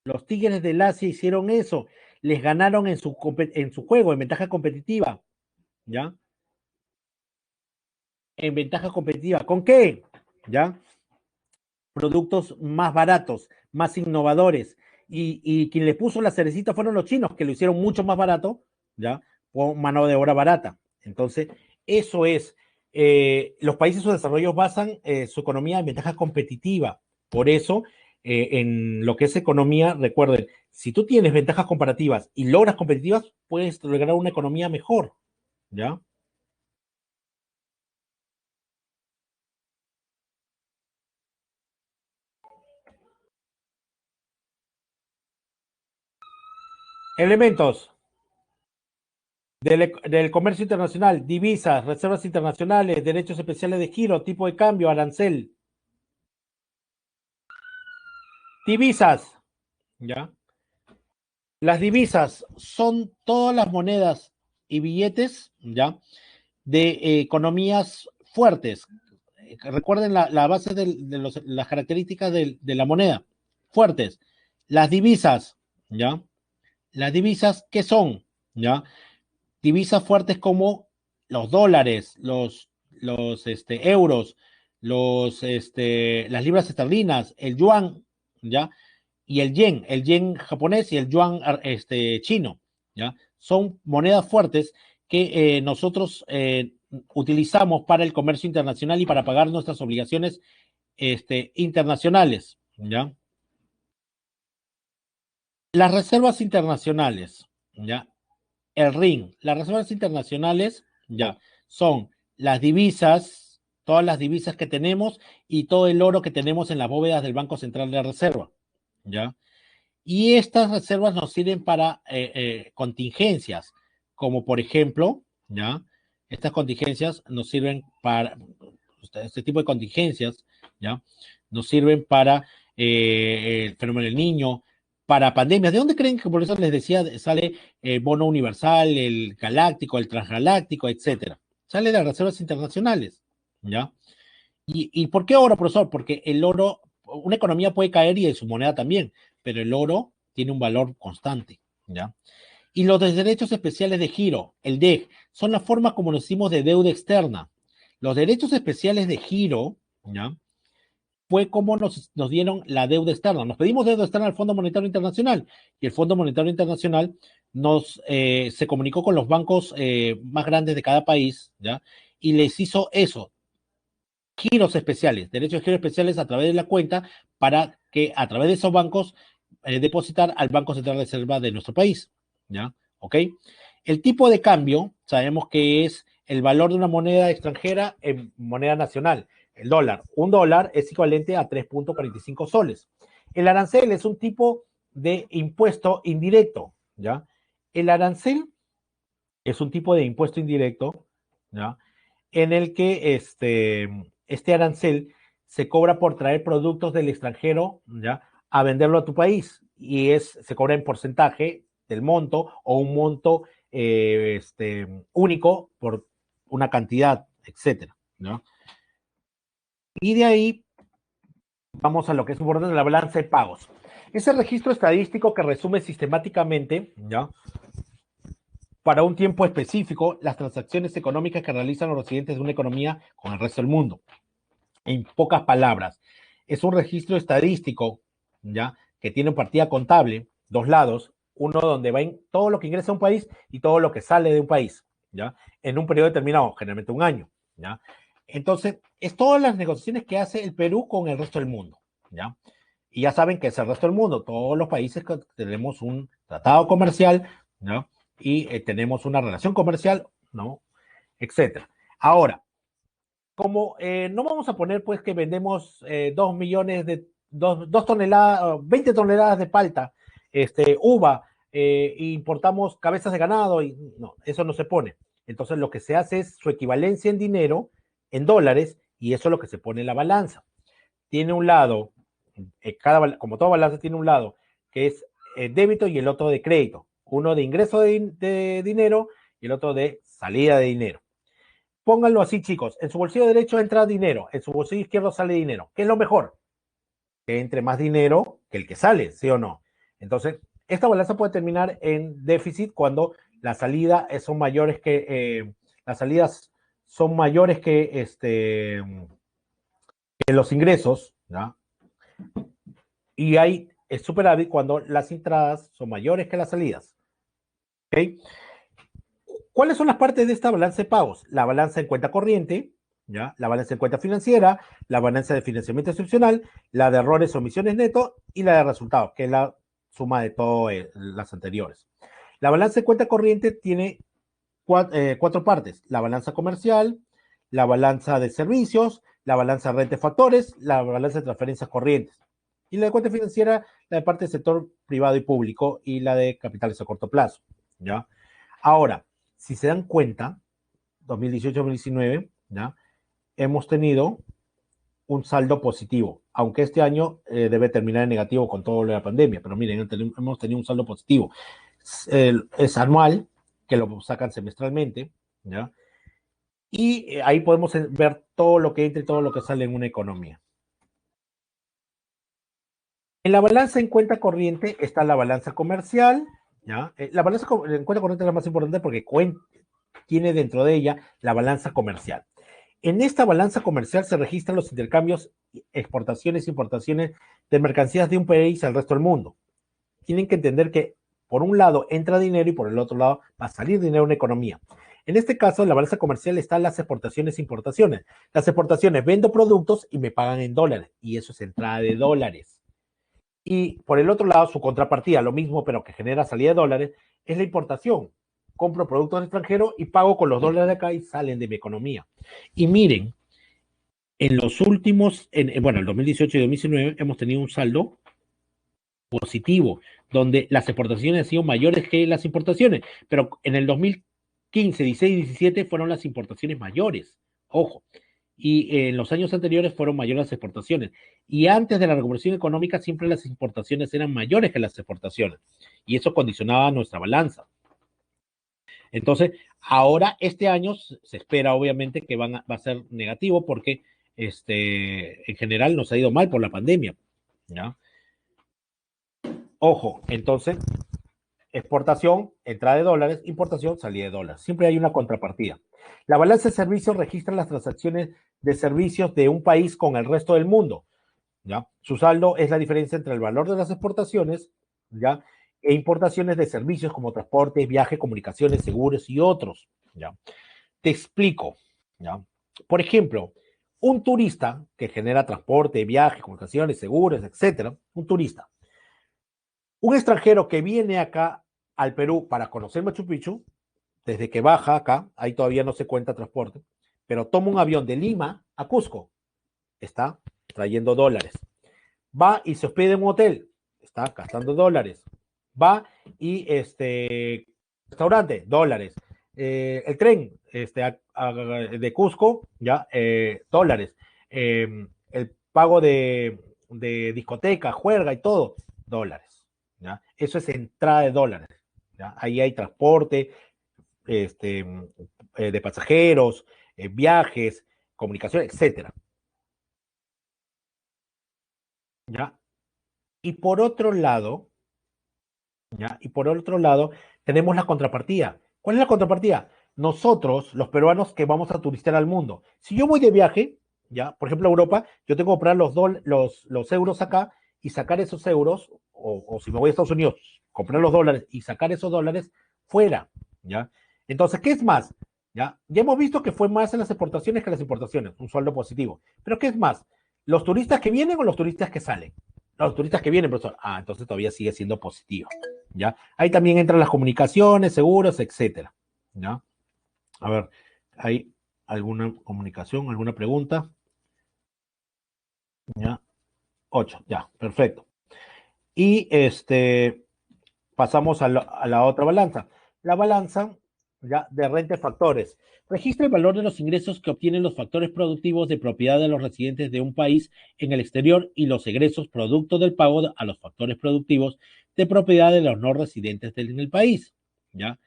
los Tigres del Asia hicieron eso. Les ganaron en su juego, en ventaja competitiva, ¿ya? En ventaja competitiva. ¿Con qué? ¿Ya? Productos más baratos, más innovadores. Y quien le puso la cerecita fueron los chinos, que lo hicieron mucho más barato, ¿ya? Con mano de obra barata. Entonces, eso es. Los países subdesarrollados basan su economía en ventaja competitiva. Por eso, en lo que es economía, recuerden, si tú tienes ventajas comparativas y logras competitivas, puedes lograr una economía mejor, ¿ya? Elementos. Del comercio internacional, divisas, reservas internacionales, derechos especiales de giro, tipo de cambio, arancel. Divisas, ¿ya? Las divisas son todas las monedas y billetes, ¿ya? De economías fuertes. Recuerden la base las características de la moneda, fuertes. Las divisas, ¿ya? Las divisas, ¿qué son? ¿Ya? Divisas fuertes como los dólares, los euros, las libras esterlinas, el yuan, ¿ya? Y el yen japonés y el yuan chino, ¿ya? Son monedas fuertes que nosotros utilizamos para el comercio internacional y para pagar nuestras obligaciones internacionales, ¿ya? Las reservas internacionales, ¿ya? El RIN, las reservas internacionales, ya, son las divisas, todas las divisas que tenemos y todo el oro que tenemos en las bóvedas del Banco Central de la Reserva, ¿ya? Y estas reservas nos sirven para contingencias, como por ejemplo, ¿ya? Estas contingencias nos sirven para, este tipo de contingencias, ¿ya? Nos sirven para el fenómeno del niño, para pandemias. ¿De dónde creen que por eso les decía sale el bono universal, el galáctico, el transgaláctico, etcétera? Sale de las reservas internacionales, ¿ya? ¿Y por qué oro, profesor? Porque el oro, una economía puede caer y su moneda también, pero el oro tiene un valor constante, ¿ya? Y los derechos especiales de giro, el DEG, son la forma como nos decimos de deuda externa. Los derechos especiales de giro, ¿ya? Fue como nos dieron la deuda externa. Nos pedimos deuda externa al Fondo Monetario Internacional y el Fondo Monetario Internacional se comunicó con los bancos más grandes de cada país, ¿ya? Y les hizo eso, giros especiales, derechos de giros especiales a través de la cuenta para que a través de esos bancos depositar al Banco Central de Reserva de nuestro país, ¿ya? ¿Ok? El tipo de cambio, sabemos que es el valor de una moneda extranjera en moneda nacional, el dólar. Un dólar es equivalente a 3.45 soles. El arancel es un tipo de impuesto indirecto, ¿ya? El arancel es un tipo de impuesto indirecto, ¿ya? En el que este arancel se cobra por traer productos del extranjero, ¿ya? A venderlo a tu país y se cobra en porcentaje del monto o un monto único por una cantidad, etcétera, ¿no? Y de ahí vamos a lo que es importante, la balanza de pagos. Ese registro estadístico que resume sistemáticamente, ¿ya? Para un tiempo específico las transacciones económicas que realizan los residentes de una economía con el resto del mundo. En pocas palabras, es un registro estadístico, ¿ya? Que tiene partida contable, dos lados, uno donde va en todo lo que ingresa a un país y todo lo que sale de un país, ¿ya? En un periodo determinado, generalmente un año, ¿ya? Entonces, es todas las negociaciones que hace el Perú con el resto del mundo, ¿ya? Y ya saben que es el resto del mundo, todos los países que tenemos un tratado comercial, ¿no? Y tenemos una relación comercial, ¿no? Etcétera. Ahora, como no vamos a poner pues que vendemos 2 millones de, 2 toneladas, 20 toneladas de palta, uva, e importamos cabezas de ganado, y no, eso no se pone. Entonces lo que se hace es su equivalencia en dinero, en dólares, y eso es lo que se pone en la balanza. Tiene un lado, como toda balanza tiene un lado que es débito y el otro de crédito. Uno de ingreso de dinero y el otro de salida de dinero. Pónganlo así, chicos. En su bolsillo derecho entra dinero, en su bolsillo izquierdo sale dinero. ¿Qué es lo mejor? Que entre más dinero que el que sale, ¿sí o no? Entonces, esta balanza puede terminar en déficit cuando las salidas son mayores que las salidas son mayores que los ingresos, ¿no? Y hay superávit cuando las entradas son mayores que las salidas. ¿Okay? ¿Cuáles son las partes de esta balanza de pagos? La balanza en cuenta corriente, ¿ya? La balanza en cuenta financiera, la balanza de financiamiento excepcional, la de errores o omisiones neto y la de resultados, que es la suma de todas las anteriores. La balanza en cuenta corriente tiene cuatro partes: la balanza comercial, la balanza de servicios, la balanza de renta de factores, la balanza de transferencias corrientes. Y la de cuenta financiera, la de parte del sector privado y público y la de capitales a corto plazo, ¿ya? Ahora, si se dan cuenta, 2018-2019, ¿ya? Hemos tenido un saldo positivo, aunque este año debe terminar en negativo con todo lo de la pandemia, pero miren, hemos tenido un saldo positivo. Es anual, que lo sacan semestralmente, ¿ya? Y ahí podemos ver todo lo que entra y todo lo que sale en una economía. En la balanza en cuenta corriente está la balanza comercial, ¿ya? La balanza en cuenta corriente es la más importante porque tiene dentro de ella la balanza comercial. En esta balanza comercial se registran los intercambios, exportaciones e importaciones de mercancías de un país al resto del mundo. Tienen que entender que por un lado entra dinero y por el otro lado va a salir dinero en una economía. En este caso, en la balanza comercial están las exportaciones e importaciones. Las exportaciones, vendo productos y me pagan en dólares, y eso es entrada de dólares. Y por el otro lado, su contrapartida, lo mismo, pero que genera salida de dólares, es la importación. Compro productos extranjeros y pago con los dólares de acá y salen de mi economía. Y miren, en los últimos, bueno, el 2018 y 2019 hemos tenido un saldo positivo, donde las exportaciones han sido mayores que las importaciones, pero en el 2015, 16 y 17 fueron las importaciones mayores. Ojo. y en los años anteriores fueron mayores las exportaciones. Y antes de la recuperación económica siempre las importaciones eran mayores que las exportaciones y eso condicionaba nuestra balanza. Entonces, ahora este año se espera obviamente que va a ser negativo porque en general nos ha ido mal por la pandemia, ¿ya? Ojo, entonces, exportación, entrada de dólares, importación, salida de dólares. Siempre hay una contrapartida. La balanza de servicios registra las transacciones de servicios de un país con el resto del mundo, ¿ya? Su saldo es la diferencia entre el valor de las exportaciones, ¿ya? E importaciones de servicios como transporte, viaje, comunicaciones, seguros y otros, ¿ya? Te explico, ¿ya? Por ejemplo, un turista que genera transporte, viaje, comunicaciones, seguros, etcétera, un turista. Un extranjero que viene acá al Perú para conocer Machu Picchu, desde que baja acá, ahí todavía no se cuenta transporte, pero toma un avión de Lima a Cusco, está trayendo dólares. Va y se hospeda en un hotel, está gastando dólares. Va y restaurante, dólares. El tren de Cusco, ya, dólares. El pago de discoteca, juerga y todo, dólares. ¿Ya? Eso es entrada de dólares. ¿Ya? Ahí hay transporte de pasajeros, viajes, comunicación, etcétera. ¿Ya? Y por otro lado, ¿ya? Y por otro lado, tenemos la contrapartida. ¿Cuál es la contrapartida? Nosotros, los peruanos que vamos a turistear al mundo. Si yo voy de viaje, ¿ya? Por ejemplo, a Europa, yo tengo que comprar los euros acá y sacar esos euros, o si me voy a Estados Unidos, comprar los dólares y sacar esos dólares fuera, ¿ya? Entonces, ¿qué es más? ¿Ya? Ya hemos visto que fue más en las exportaciones que en las importaciones, un saldo positivo. Pero ¿qué es más? ¿Los turistas que vienen o los turistas que salen? Los turistas que vienen, profesor. Ah, entonces todavía sigue siendo positivo. ¿Ya? Ahí también entran las comunicaciones, seguros, etcétera. ¿Ya? A ver, ¿hay alguna comunicación, alguna pregunta? ¿Ya? 8, ya, perfecto. Y pasamos a la otra balanza. La balanza ya de renta de factores. Registra el valor de los ingresos que obtienen los factores productivos de propiedad de los residentes de un país en el exterior y los egresos producto del pago a los factores productivos de propiedad de los no residentes en el país. ¿Ya?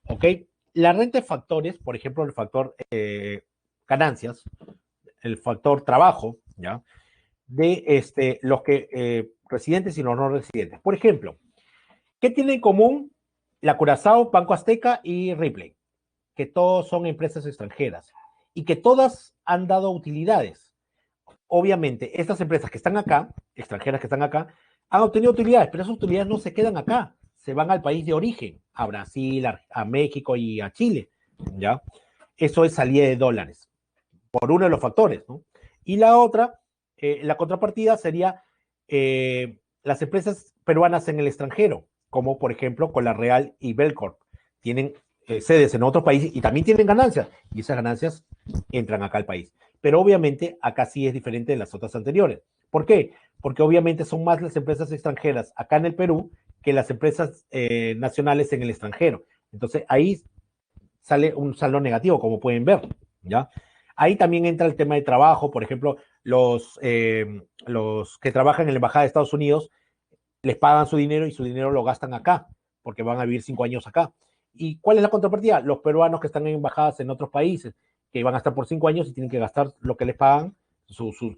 ¿Ok? La renta de factores, por ejemplo, el factor ganancias, el factor trabajo, ¿ya? De los que residentes y los no residentes. Por ejemplo, ¿qué tienen en común la Curazao, Banco Azteca y Ripley? Que todos son empresas extranjeras y que todas han dado utilidades. Obviamente, estas empresas que están acá, extranjeras que están acá, han obtenido utilidades, pero esas utilidades no se quedan acá, se van al país de origen, a Brasil, a México y a Chile, ¿ya? Eso es salida de dólares, por uno de los factores, ¿no? Y la otra, la contrapartida sería las empresas peruanas en el extranjero, como por ejemplo con la Real y Belcorp, tienen sedes en otros países y también tienen ganancias, y esas ganancias entran acá al país. Pero obviamente acá sí es diferente de las otras anteriores. ¿Por qué? Porque obviamente son más las empresas extranjeras acá en el Perú que las empresas nacionales en el extranjero. Entonces ahí sale un saldo negativo, como pueden ver, ¿ya? Ahí también entra el tema de trabajo, por ejemplo, los que trabajan en la Embajada de Estados Unidos les pagan su dinero y su dinero lo gastan acá, porque van a vivir 5 años acá. ¿Y cuál es la contrapartida? Los peruanos que están en embajadas en otros países, que van a estar por 5 años y tienen que gastar lo que les pagan,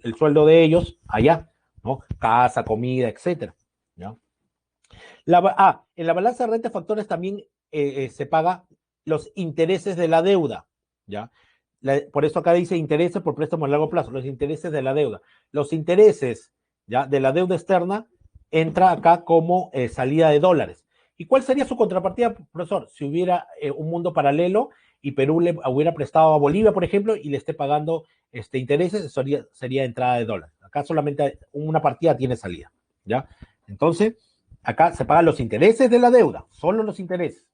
el sueldo de ellos allá, ¿no? Casa, comida, etcétera, ¿ya? En la balanza de renta de factores también se paga los intereses de la deuda, ¿ya? Por eso acá dice intereses por préstamo a largo plazo, los intereses de la deuda. Los intereses, ¿ya? De la deuda externa entra acá como salida de dólares. ¿Y cuál sería su contrapartida, profesor? Si hubiera un mundo paralelo y Perú le hubiera prestado a Bolivia, por ejemplo, y le esté pagando intereses, sería entrada de dólares. Acá solamente una partida tiene salida, ¿ya? Entonces, acá se pagan los intereses de la deuda, solo los intereses.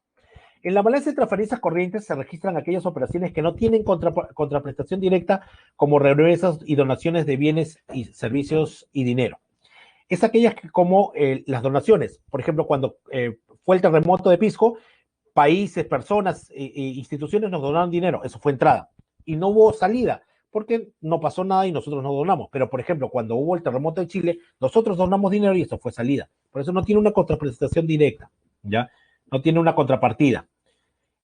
En la balanza de transferencias corrientes se registran aquellas operaciones que no tienen contraprestación directa, como remesas y donaciones de bienes y servicios y dinero. Es aquellas que, como las donaciones, por ejemplo, cuando fue el terremoto de Pisco, países, personas e instituciones nos donaron dinero, eso fue entrada. Y no hubo salida, porque no pasó nada y nosotros no donamos. Pero, por ejemplo, cuando hubo el terremoto en Chile, nosotros donamos dinero y eso fue salida. Por eso no tiene una contraprestación directa, ¿ya? No tiene una contrapartida.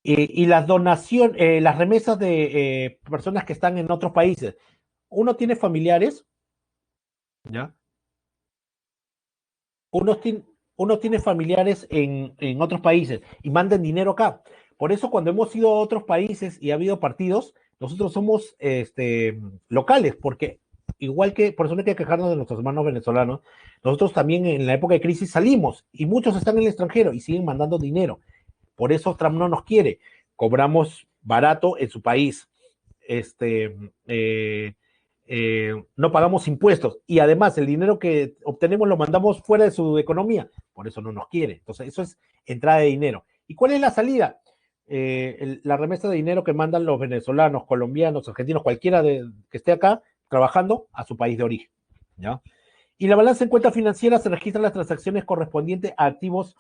Y las donaciones, las remesas de personas que están en otros países. Uno tiene familiares, ¿ya? Uno tiene, uno tiene familiares en otros países y mandan dinero acá. Por eso cuando hemos ido a otros países y ha habido partidos, nosotros somos locales, porque igual que, por eso no hay que quejarnos de nuestros hermanos venezolanos, nosotros también en la época de crisis salimos y muchos están en el extranjero y siguen mandando dinero. Por eso Trump no nos quiere. Cobramos barato en su país. Este, eh, no pagamos impuestos y además el dinero que obtenemos lo mandamos fuera de su economía, por eso no nos quiere. Entonces, eso es entrada de dinero. ¿Y cuál es la salida? La remesa de dinero que mandan los venezolanos, colombianos, argentinos, cualquiera que esté acá trabajando a su país de origen. ¿Ya? Y la balanza en cuenta financiera se registran las transacciones correspondientes a activos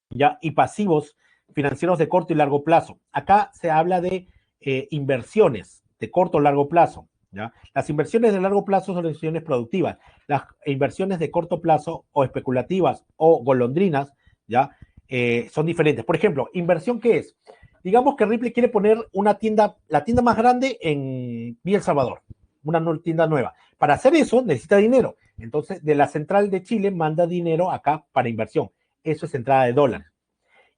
ya y pasivos financieros de corto y largo plazo. Acá se habla de inversiones de corto o largo plazo. ¿Ya? Las inversiones de largo plazo son inversiones productivas. Las inversiones de corto plazo o especulativas o golondrinas, ¿ya? Son diferentes. Por ejemplo, inversión, ¿qué es? Digamos que Ripley quiere poner una tienda, la tienda más grande en Villa El Salvador, una tienda nueva. Para hacer eso necesita dinero. Entonces, de la central de Chile manda dinero acá para inversión. Eso es entrada de dólares.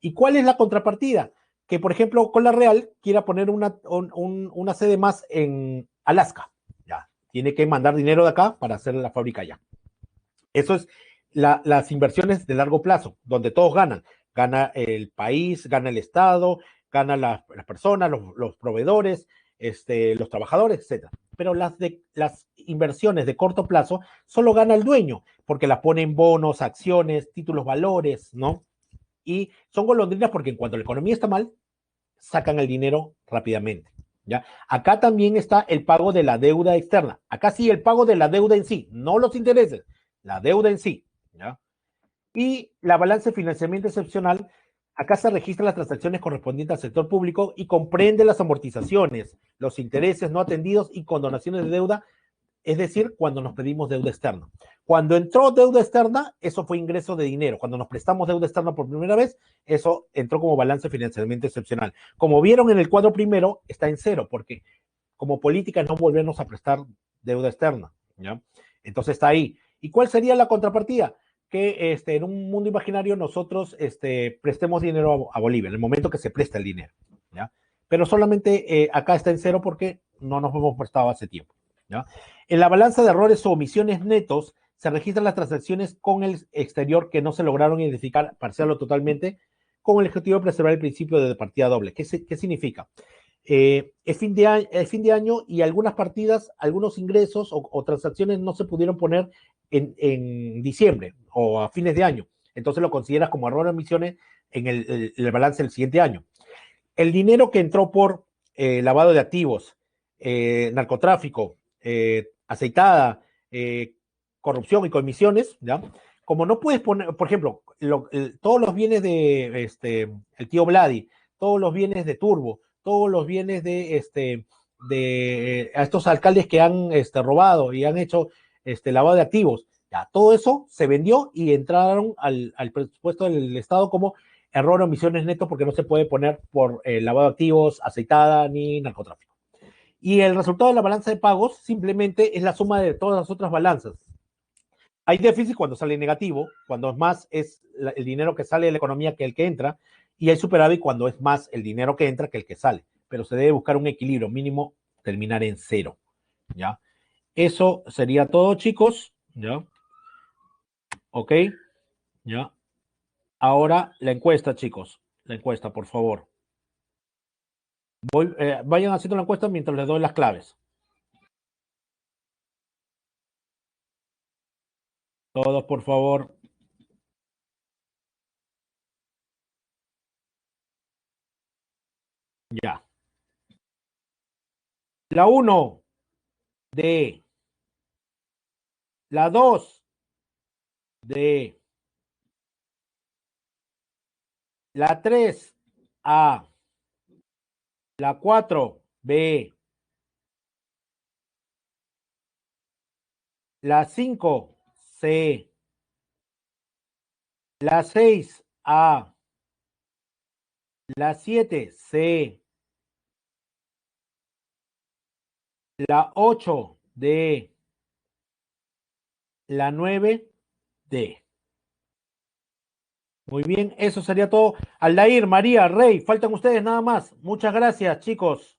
¿Y cuál es la contrapartida? Que, por ejemplo, con la Real quiera poner una sede más en Alaska. Ya, tiene que mandar dinero de acá para hacer la fábrica allá. Eso es las inversiones de largo plazo, donde todos ganan. Gana el país, gana el Estado, gana las personas, los proveedores, los trabajadores, etcétera. Pero las inversiones de corto plazo solo gana el dueño, porque las pone en bonos, acciones, títulos, valores, ¿no? Y son golondrinas porque en cuanto la economía está mal, sacan el dinero rápidamente. ¿Ya? Acá también está el pago de la deuda externa. Acá sí el pago de la deuda en sí, no los intereses, la deuda en sí. ¿Ya? Y la balanza de financiamiento excepcional, acá se registran las transacciones correspondientes al sector público y comprende las amortizaciones, los intereses no atendidos y condonaciones de deuda, es decir, cuando nos pedimos deuda externa. Cuando entró deuda externa, eso fue ingreso de dinero. Cuando nos prestamos deuda externa por primera vez, eso entró como balance de financiamiento excepcional. Como vieron en el cuadro primero, está en cero, porque como política no volvernos a prestar deuda externa. ¿Ya? Entonces está ahí. ¿Y cuál sería la contrapartida? Que en un mundo imaginario nosotros prestemos dinero a Bolivia, en el momento que se presta el dinero. ¿Ya? Pero solamente acá está en cero porque no nos hemos prestado hace tiempo. ¿Ya? En la balanza de errores o omisiones netos se registran las transacciones con el exterior que no se lograron identificar parcial o totalmente con el objetivo de preservar el principio de partida doble. ¿Qué significa? Es fin de año y algunas partidas, algunos ingresos o transacciones no se pudieron poner en diciembre o a fines de año. Entonces lo consideras como error de emisiones en el balance del siguiente año. El dinero que entró por lavado de activos, narcotráfico, aceitada, corrupción y comisiones, ¿ya? Como no puedes poner, por ejemplo, todos los bienes de el tío Vladi, todos los bienes de Turbo, todos los bienes de a estos alcaldes que han robado y han hecho lavado de activos, ya, todo eso se vendió y entraron al presupuesto del Estado como error o omisiones neto porque no se puede poner por lavado de activos, aceitada ni narcotráfico. Y el resultado de la balanza de pagos simplemente es la suma de todas las otras balanzas. Hay déficit cuando sale negativo, cuando es más es el dinero que sale de la economía que el que entra, y hay superávit cuando es más el dinero que entra que el que sale. Pero se debe buscar un equilibrio mínimo, terminar en cero. ¿Ya? Eso sería todo, chicos. ¿Ya? ¿Ok? ¿Ya? Ahora la encuesta, chicos. La encuesta, por favor. Vayan haciendo la encuesta mientras les doy las claves. Todos, por favor. Ya. La uno D. La 2 D. La 3 A. La 4 B. La 5, C. La 6, A. La 7, C. La 8, D. La 9, D. Muy bien, eso sería todo. Aldair, María, Rey, faltan ustedes nada más. Muchas gracias, chicos.